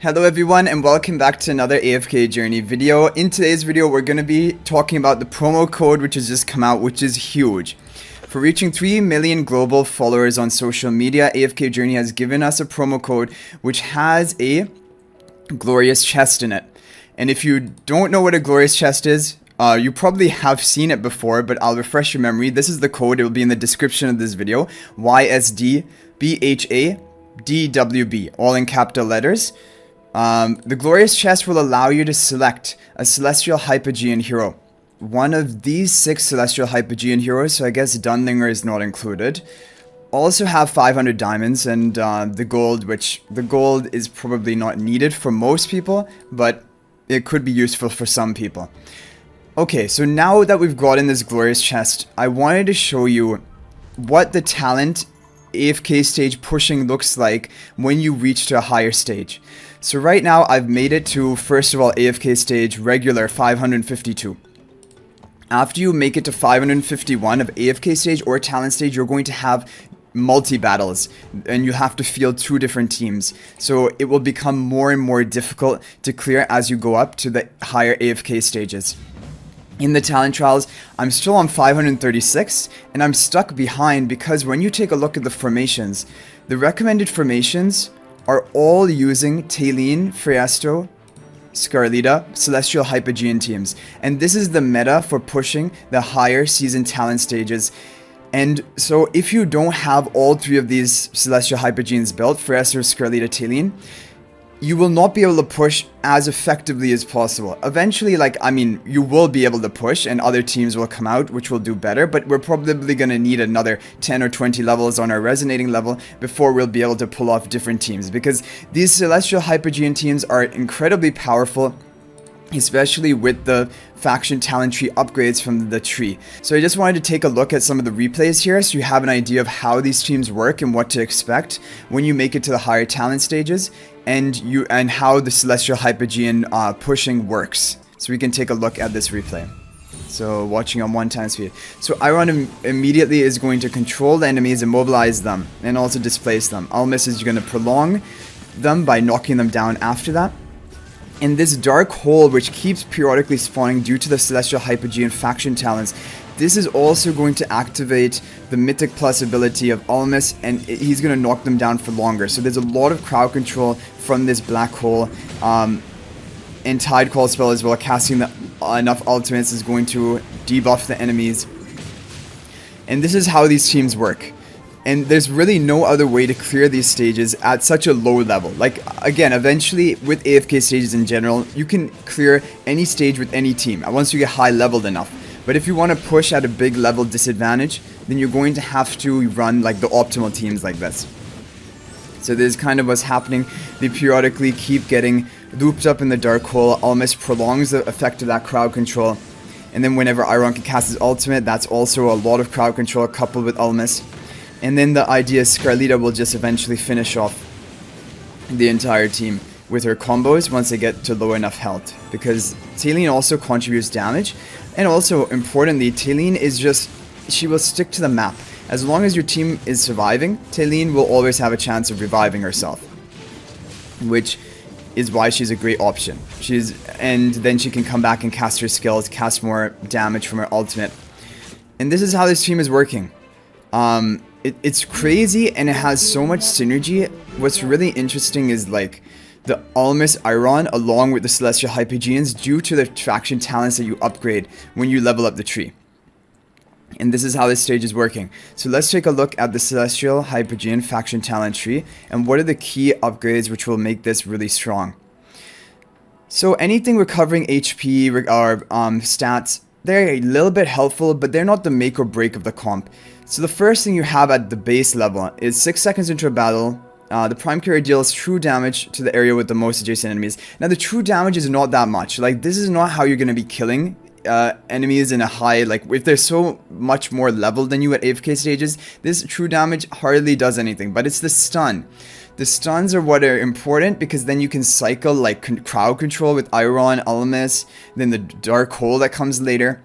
Hello everyone and welcome back to another AFK journey video. In today's video we're going to be talking about the promo code which has just come out, which is huge. For reaching 3 million global followers on social media, AFK Journey has given us a promo code which has a glorious chest in it. And if you don't know what a glorious chest is, you probably have seen it before, but I'll refresh your memory. This is the code. It will be in the description of this video. YSDBHADWB, all in capital letters. The glorious chest will allow you to select a celestial hypogean hero. One of these 6 celestial hypogean heroes, so I guess Dunlinger is not included. Also have 500 diamonds and the gold, which the gold is probably not needed for most people, but it could be useful for some people. Okay, so now that we've gotten this glorious chest, I wanted to show you what the talent AFK stage pushing looks like when you reach to a higher stage. So right now I've made it to, first of all, AFK stage regular 552. After you make it to 551 of AFK stage or talent stage, you're going to have multi-battles and you have to field 2 different teams. So it will become more and more difficult to clear as you go up to the higher AFK stages. In the talent trials, I'm still on 536 and I'm stuck behind because when you take a look at the formations, the recommended formations are all using Taeline, Friesto, Scarlita, Celestial Hypogean teams. And this is the meta for pushing the higher season talent stages. And so if you don't have all 3 of these Celestial Hypogeans built, Friesto, Scarlita, Taeline, you will not be able to push as effectively as possible. Eventually, you will be able to push and other teams will come out which will do better, but we're probably going to need another 10 or 20 levels on our resonating level before we'll be able to pull off different teams, because these Celestial Hypogean teams are incredibly powerful, especially with the faction talent tree upgrades from the tree. So I just wanted to take a look at some of the replays here so you have an idea of how these teams work and what to expect when you make it to the higher talent stages, and how the Celestial Hypogean pushing works. So we can take a look at this replay. So watching on 1x speed. So Iron immediately is going to control the enemies, immobilize them, and also displace them. Almas is going to prolong them by knocking them down after that. And this dark hole, which keeps periodically spawning due to the Celestial Hypogean faction talents, this is also going to activate the Mythic Plus ability of Almas, and he's going to knock them down for longer. So there's a lot of crowd control from this black hole. And Tide Call spell as well, casting enough ultimates is going to debuff the enemies. And this is how these teams work. And there's really no other way to clear these stages at such a low level. Like, again, eventually with AFK stages in general, you can clear any stage with any team once you get high leveled enough. But if you want to push at a big level disadvantage, then you're going to have to run like the optimal teams like this. So this is kind of what's happening. They periodically keep getting looped up in the dark hole. Almas prolongs the effect of that crowd control. And then whenever Iron can cast his ultimate, that's also a lot of crowd control coupled with Almas. And then the idea is Scarlita will just eventually finish off the entire team with her combos once they get to low enough health. Because Taeline also contributes damage. And also, importantly, Taeline is she will stick to the map. As long as your team is surviving, Taeline will always have a chance of reviving herself. Which is why she's a great option. And then she can come back and cast her skills, cast more damage from her ultimate. And this is how this team is working. It's crazy and it has so much synergy. What's really interesting is like the Almas Iron along with the Celestial Hypogeans due to the faction talents that you upgrade when you level up the tree. And this is how this stage is working. So let's take a look at the Celestial Hypogean faction talent tree and what are the key upgrades which will make this really strong. So anything recovering HP or stats, they're a little bit helpful, but they're not the make or break of the comp. So the first thing you have at the base level is 6 seconds into a battle, the Prime Carrier deals true damage to the area with the most adjacent enemies. Now the true damage is not that much. Like, this is not how you're going to be killing enemies in a high, like if they're so much more leveled than you at AFK stages, this true damage hardly does anything, but it's the stun. The stuns are what are important because then you can cycle like crowd control with Iron, Almas, then the dark hole that comes later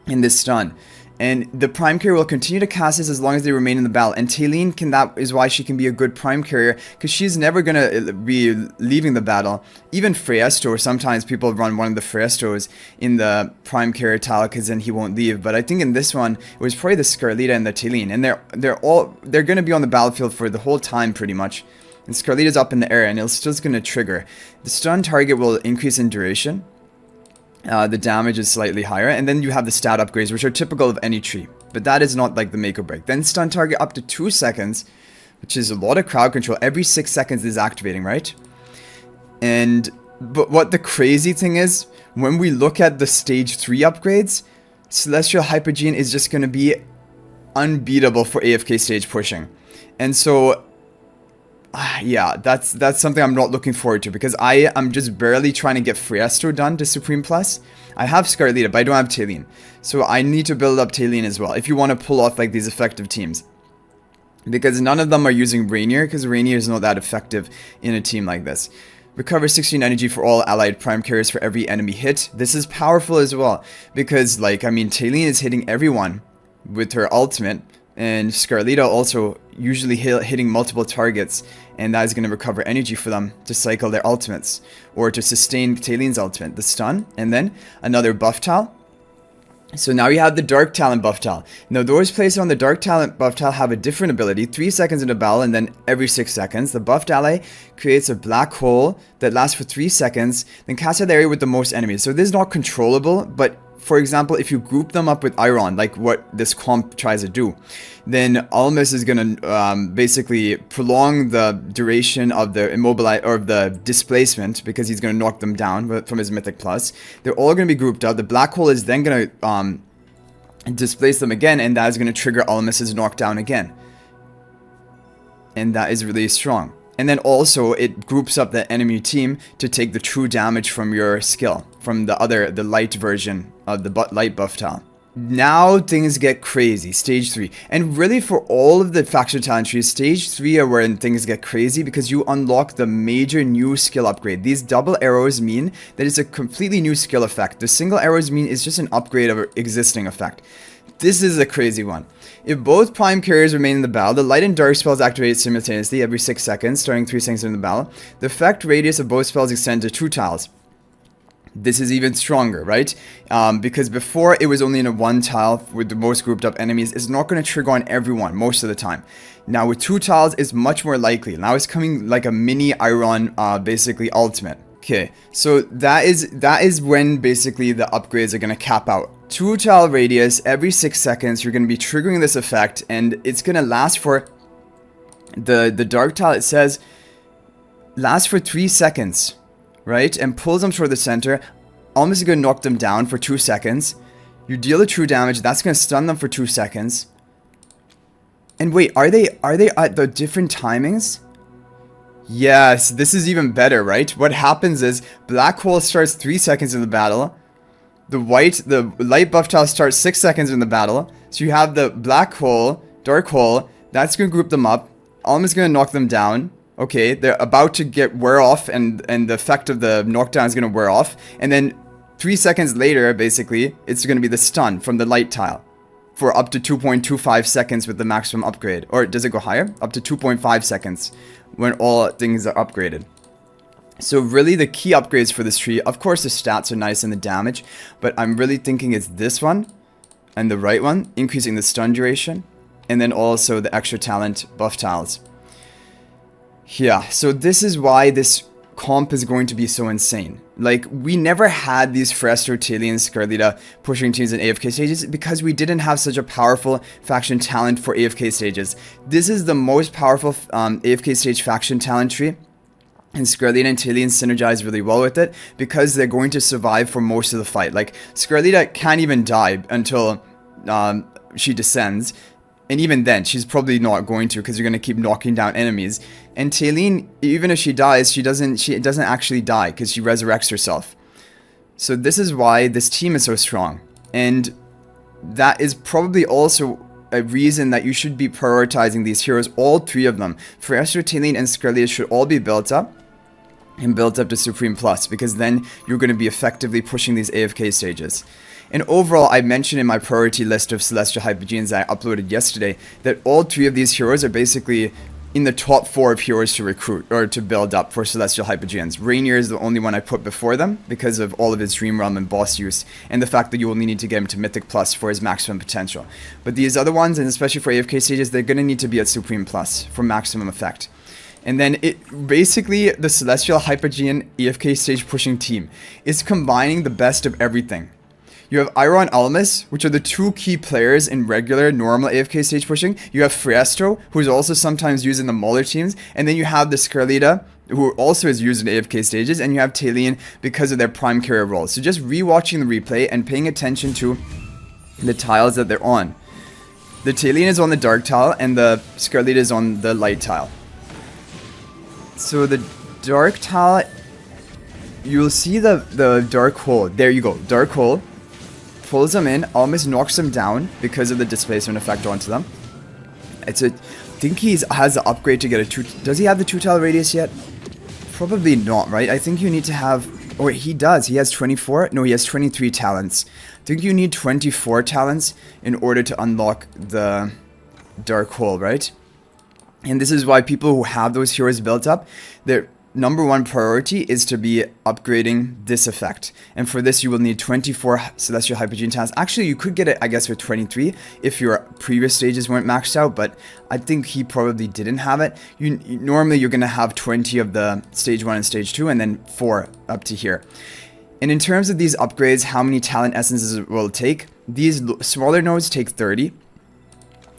in this stun. And the prime carrier will continue to cast this as long as they remain in the battle. And Taylene that is why she can be a good prime carrier, because she's never going to be leaving the battle. Even Freesto, sometimes people run one of the Freestos in the prime carrier tile because then he won't leave. But I think in this one, it was probably the Scarlita and the Taylene. And they're going to be on the battlefield for the whole time pretty much. And Scarlita's up in the air and it's still going to trigger. The stun target will increase in duration. The damage is slightly higher, and then you have the stat upgrades, which are typical of any tree, but that is not like the make or break. Then stun target up to 2 seconds, which is a lot of crowd control. Every 6 seconds is activating, right? But what the crazy thing is, when we look at the stage 3 upgrades, Celestial Hypogean is just going to be unbeatable for AFK stage pushing. And so yeah, that's something I'm not looking forward to, because I'm just barely trying to get Freesto done to Supreme Plus. I have Scarlita, but I don't have Taylene. So I need to build up Taylene as well, if you want to pull off like these effective teams. Because none of them are using Rainier, because Rainier is not that effective in a team like this. Recover 16 energy for all allied prime carriers for every enemy hit. This is powerful as well, because like, I mean, Taylene is hitting everyone with her ultimate. And Scarlita also usually hitting multiple targets, and that is going to recover energy for them to cycle their ultimates, or to sustain Taylene's ultimate, the stun, and then another buff tile. So now you have the Dark Talent buff tile. Now those placed on the Dark Talent buff tile have a different ability, 3 seconds in a battle and then every 6 seconds. The buffed ally creates a black hole that lasts for 3 seconds, then casts at the area with the most enemies. So this is not controllable, but for example, if you group them up with Iron, like what this comp tries to do, then Almus is going to basically prolong the duration of the immobilize or the displacement, because he's going to knock them down from his Mythic Plus. They're all going to be grouped up. The black hole is then going to displace them again, and that is going to trigger Almus's knockdown again. And that is really strong. And then also, it groups up the enemy team to take the true damage from your skill, from the light version of the light buff tile. Now things get crazy, stage 3. And really for all of the faction talent trees, stage 3 are when things get crazy, because you unlock the major new skill upgrade. These double arrows mean that it's a completely new skill effect. The single arrows mean it's just an upgrade of an existing effect. This is a crazy one. If both prime carriers remain in the battle, the light and dark spells activate simultaneously every 6 seconds, starting 3 seconds in the battle. The effect radius of both spells extend to 2 tiles. This is even stronger, right? Because before it was only in a 1 tile with the most grouped up enemies. It's not going to trigger on everyone most of the time. Now with 2 tiles, it's much more likely. Now it's coming like a mini Iron, basically ultimate. Okay, so that is when basically the upgrades are going to cap out. 2 tile radius, every 6 seconds, you're going to be triggering this effect, and it's going to last for, the dark tile, it says, lasts for 3 seconds, right? And pulls them toward the center. Almost going to knock them down for 2 seconds. You deal the true damage, that's going to stun them for 2 seconds. And wait, are they at the different timings? Yes, this is even better, right? What happens is, black hole starts 3 seconds in the battle. The light buff tile starts 6 seconds in the battle. So you have the black hole, dark hole, that's going to group them up. Almost going to knock them down. Okay, they're about to wear off, and the effect of the knockdown is going to wear off. And then 3 seconds later, basically, it's going to be the stun from the light tile. For up to 2.25 seconds with the maximum upgrade. Or does it go higher? Up to 2.5 seconds when all things are upgraded. So really the key upgrades for this tree, of course the stats are nice and the damage, but I'm really thinking it's this one and the right one, increasing the stun duration, and then also the extra talent buff tiles. Yeah, so this is why this comp is going to be so insane. Like, we never had these Freesto, Taylene, Scarlita pushing teams in AFK stages because we didn't have such a powerful faction talent for AFK stages. This is the most powerful AFK stage faction talent tree, and Scarlita and Taylene synergize really well with it because they're going to survive for most of the fight. Like, Scarlita can't even die until she descends. And even then, she's probably not going to, because you're going to keep knocking down enemies. And Taylene, even if she dies, she doesn't actually die, because she resurrects herself. So this is why this team is so strong. And that is probably also a reason that you should be prioritizing these heroes, all 3 of them. Freesto, Taylene, and Scarlita should all be built up. and built up to Supreme Plus, because then you're going to be effectively pushing these AFK stages. And overall, I mentioned in my priority list of Celestial Hypogeans that I uploaded yesterday that all 3 of these heroes are basically in the top 4 of heroes to recruit or to build up for Celestial Hypogeans. Rainier is the only one I put before them because of all of his Dream Realm and boss use, and the fact that you only need to get him to Mythic Plus for his maximum potential. But these other ones, and especially for AFK stages, they're going to need to be at Supreme Plus for maximum effect. And then basically the Celestial Hypogean AFK stage pushing team is combining the best of everything. You have Iroh and Almas, which are the 2 key players in regular, normal AFK stage pushing. You have Fiestro, who is also sometimes used in the Mauler teams. And then you have the Scarlita, who also is used in AFK stages. And you have Talene because of their prime carrier role. So just rewatching the replay and paying attention to the tiles that they're on. The Talene is on the dark tile, and the Scarlita is on the light tile. So the dark tile, you'll see the dark hole. There you go, dark hole. Pulls them in, almost knocks them down because of the displacement effect onto them. I think he has the upgrade to get a 2. Does he have the 2 tile radius yet? Probably not, right? I think you need to have, or he does. He has 24. No, he has 23 talents. I think you need 24 talents in order to unlock the dark hole, right? And this is why people who have those heroes built up, their number 1 priority is to be upgrading this effect. And for this, you will need 24 Celestial Hypogean talents. Actually, you could get it, I guess, with 23 if your previous stages weren't maxed out, but I think he probably didn't have it. Normally, you're going to have 20 of the stage 1 and stage 2, and then 4 up to here. And in terms of these upgrades, how many talent essences it will take, these smaller nodes take 30.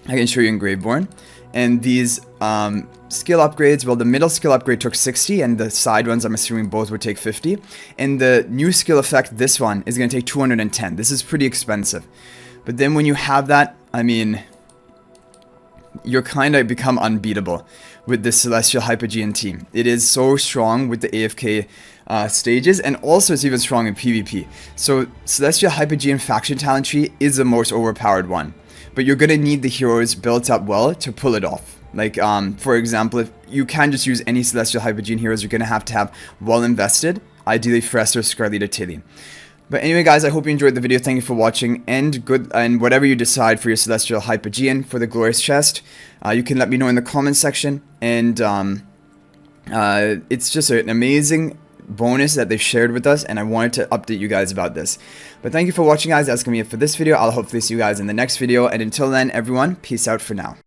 I can show you in Graveborn. And these skill upgrades, well, the middle skill upgrade took 60, and the side ones, I'm assuming both would take 50. And the new skill effect, this one, is going to take 210. This is pretty expensive. But then when you have that, I mean, you're kind of become unbeatable with the Celestial Hypogean team. It is so strong with the AFK stages, and also it's even strong in PvP. So Celestial Hypogean faction talent tree is the most overpowered one. But you're going to need the heroes built up well to pull it off. Like, for example, if you can't just use any Celestial Hypogean heroes, you're going to have well invested, ideally Fiestro, Scarlita, Talene. But anyway, guys, I hope you enjoyed the video. Thank you for watching, and whatever you decide for your Celestial Hypogean for the Glorious Chest, you can let me know in the comments section. And it's just an amazing bonus that they've shared with us, and I wanted to update you guys about this. But thank you for watching, guys. That's gonna be it for this video. I'll hopefully see you guys in the next video, and until then, everyone, peace out for now.